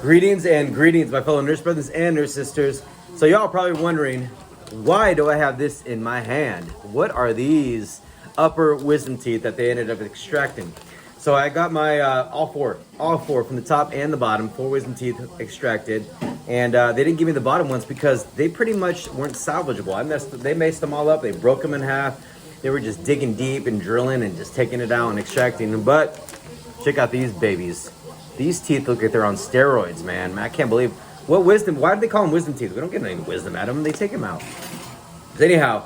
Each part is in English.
Greetings and greetings, my fellow nurse brothers and nurse sisters. So y'all are probably wondering, why do I have this in my hand? What are these upper wisdom teeth that they ended up extracting? So I got my all four from the top and the bottom, 4 wisdom teeth extracted, and they didn't give me the bottom ones because they pretty much weren't salvageable. They maced them all up, they broke them in half. They were just digging deep and drilling and just taking it out and extracting them. But check out these babies. These teeth look like they're on steroids, man. I can't believe what wisdom. Why do they call them wisdom teeth? We don't get any wisdom out of them. They take them out. But anyhow,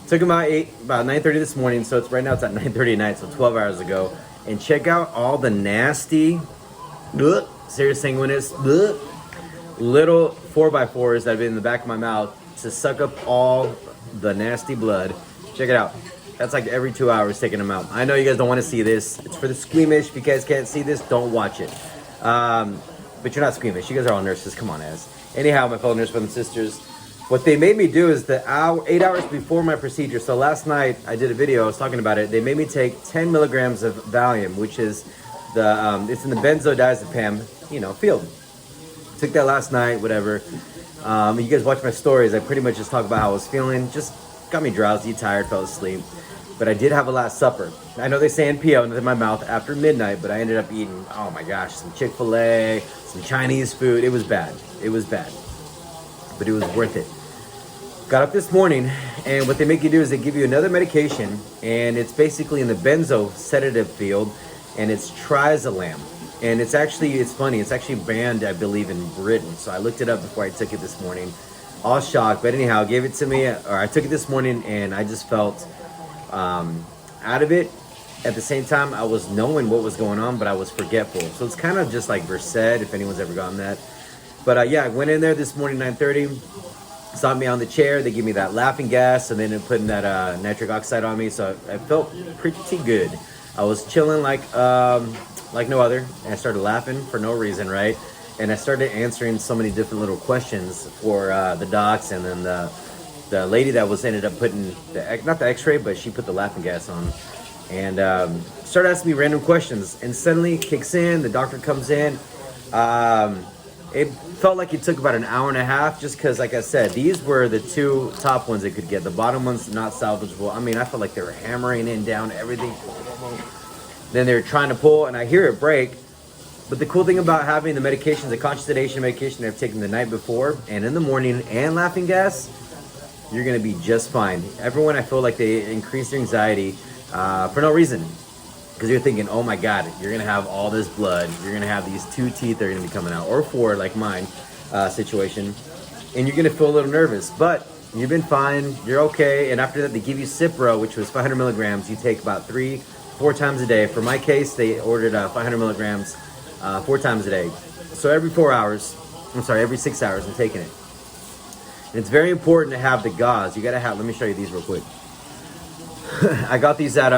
took them out about 9:30 this morning. So it's right now. It's at 9:30 at night. So 12 hours ago. And check out all the nasty, serious sanguineous, little 4x4s that have been in the back of my mouth to suck up all the nasty blood. Check it out. That's like every 2 hours taking them out. I know you guys don't want to see this. It's for the squeamish. If you guys can't see this, don't watch it. But you're not squeamish. You guys are all nurses. Come on, as. Anyhow, my fellow nurse brothers and sisters, what they made me do is 8 hours before my procedure. So last night I did a video. I was talking about it. They made me take 10 milligrams of Valium, which is it's in the benzodiazepam, field. Took that last night. Whatever. You guys watch my stories. I pretty much just talk about how I was feeling. Just got me drowsy, tired, fell asleep. But I did have a last supper. I know they say NPO in my mouth after midnight, but I ended up eating, oh my gosh, some Chick-fil-A, some Chinese food. It was bad. It was bad. But it was worth it. Got up this morning, and what they make you do is they give you another medication, and it's basically in the benzo sedative field, and it's triazolam. And it's funny, it's actually banned, I believe, in Britain. So I looked it up before I took it this morning. All shocked, but anyhow, gave it to me, or I took it this morning, and I just felt out of it. At the same time, I was knowing what was going on, but I was forgetful. So it's kind of just like Versed, if anyone's ever gotten that. But yeah, I went in there this morning, 9:30, saw me on the chair. They give me that laughing gas, and then they're putting that nitric oxide on me. So I felt pretty good. I was chilling like no other, and I started laughing for no reason, right? And I started answering so many different little questions for the docs, and then the lady that ended up putting not the x-ray, but she put the laughing gas on, and started asking me random questions. And suddenly it kicks in, the doctor comes in. It felt like it took about an hour and a half, just because, like I said, these were the 2 top ones they could get. The bottom one's not salvageable. I mean, I felt like they were hammering in down everything. Then they were trying to pull, and I hear it break. But the cool thing about having the medications, the conscious sedation medication I've taken the night before and in the morning, and laughing gas, you're going to be just fine. Everyone, I feel like they increase their anxiety for no reason. Because you're thinking, oh my God, you're going to have all this blood. You're going to have these 2 teeth that are going to be coming out, or 4 like mine situation. And you're going to feel a little nervous. But you've been fine. You're okay. And after that, they give you Cipro, which was 500 milligrams. You take about 3-4 times a day. For my case, they ordered 500 milligrams 4 times a day. So every 6 hours I'm taking it. And it's very important to have the gauze. You gotta have, let me show you these real quick. I got these at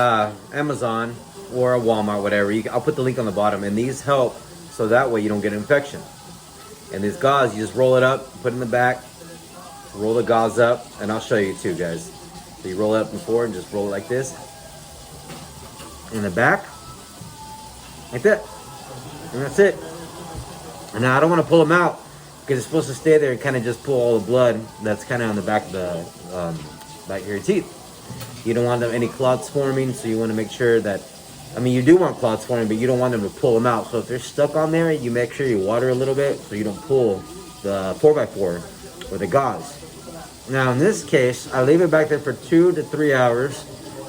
Amazon or a Walmart, whatever. I'll put the link on the bottom. And these help so that way you don't get an infection. And this gauze, you just roll it up, put it in the back, roll the gauze up, and I'll show you too, guys. So you roll it up before and just roll it like this. In the back, like that. And that's it. And now I don't want to pull them out because it's supposed to stay there and kind of just pull all the blood that's kind of on the back of the back of your teeth. You don't want any clots forming, so you want to make sure that, you do want clots forming, but you don't want them to pull them out. So if they're stuck on there, you make sure you water a little bit so you don't pull the 4x4 or the gauze. Now in this case, I leave it back there for 2 to 3 hours,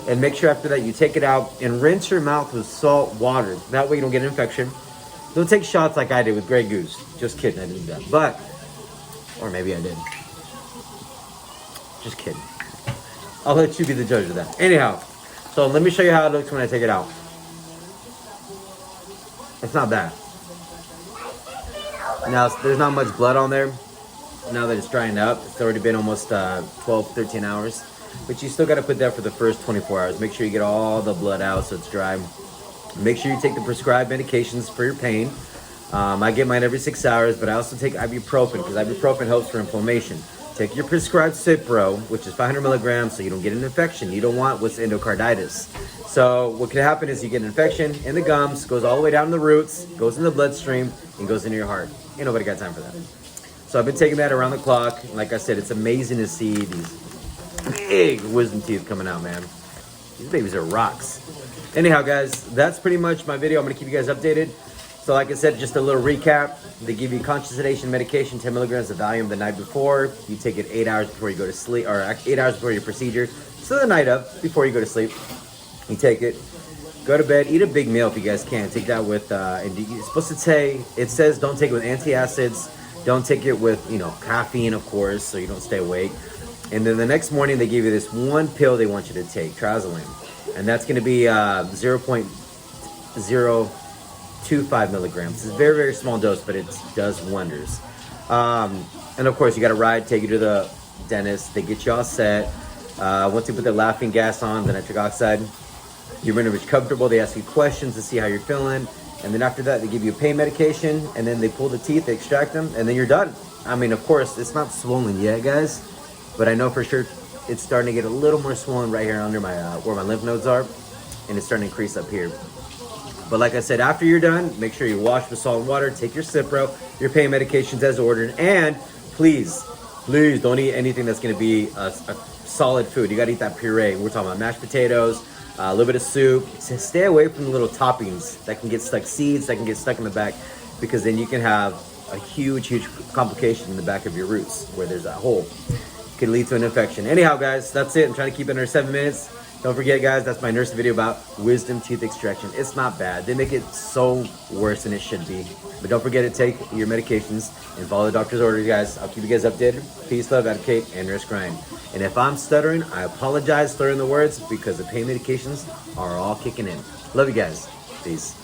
and make sure after that you take it out and rinse your mouth with salt water. That way you don't get an infection. Don't take shots like I did with Grey Goose. Just kidding, I didn't do that. But, or maybe I did. Just kidding. I'll let you be the judge of that. Anyhow, so let me show you how it looks when I take it out. It's not bad. Now, there's not much blood on there. Now that it's drying up, it's already been almost 12, 13 hours. But you still got to put that for the first 24 hours. Make sure you get all the blood out so it's dry. Make sure you take the prescribed medications for your pain. I get mine every 6 hours, but I also take ibuprofen because ibuprofen helps for inflammation. take your prescribed Cipro, which is 500 milligrams, so you don't get an infection. You don't want what's endocarditis. So what could happen is you get an infection in the gums, goes all the way down to the roots, goes in the bloodstream, and goes into your heart. Ain't nobody got time for that. So I've been taking that around the clock. Like I said, it's amazing to see these big wisdom teeth coming out, man. These babies are rocks. Anyhow, guys, that's pretty much my video. I'm gonna keep you guys updated. So like I said, just a little recap. They give you conscious sedation medication, 10 milligrams of Valium the night before. You take it 8 hours before you go to sleep, or 8 hours before your procedure. So the night of, before you go to sleep, you take it, go to bed, eat a big meal if you guys can. Take that with, and you're supposed to say, it says don't take it with antacids, don't take it with, caffeine, of course, so you don't stay awake. And then the next morning, they give you this one pill they want you to take, Trazolane. And that's gonna be 0.025 milligrams. It's a very, very small dose, but it does wonders. And of course, you got to ride, take you to the dentist. They get you all set. Once you put the laughing gas on, the nitric oxide, you're going to be comfortable. They ask you questions to see how you're feeling. And then after that, they give you a pain medication. And then they pull the teeth, they extract them, and then you're done. I mean, of course, it's not swollen yet, guys. But I know for sure it's starting to get a little more swollen right here under my where my lymph nodes are. And it's starting to increase up here. But like I said, after you're done, make sure you wash with salt and water, take your Cipro, your pain medications as ordered, and please don't eat anything that's going to be a solid food. You got to eat that puree. We're talking about mashed potatoes, a little bit of soup. So stay away from the little toppings that can get stuck, seeds that can get stuck in the back, because then you can have a huge complication in the back of your roots where there's that hole. It could lead to an infection. Anyhow, guys, that's it. I'm trying to keep it under 7 minutes. Don't forget, guys, that's my nurse video about wisdom teeth extraction. It's not bad. They make it so worse than it should be. But don't forget to take your medications and follow the doctor's orders, guys. I'll keep you guys updated. Peace, love, advocate, and nurse grind. And if I'm stuttering, I apologize, slurring the words, because the pain medications are all kicking in. Love you guys. Peace.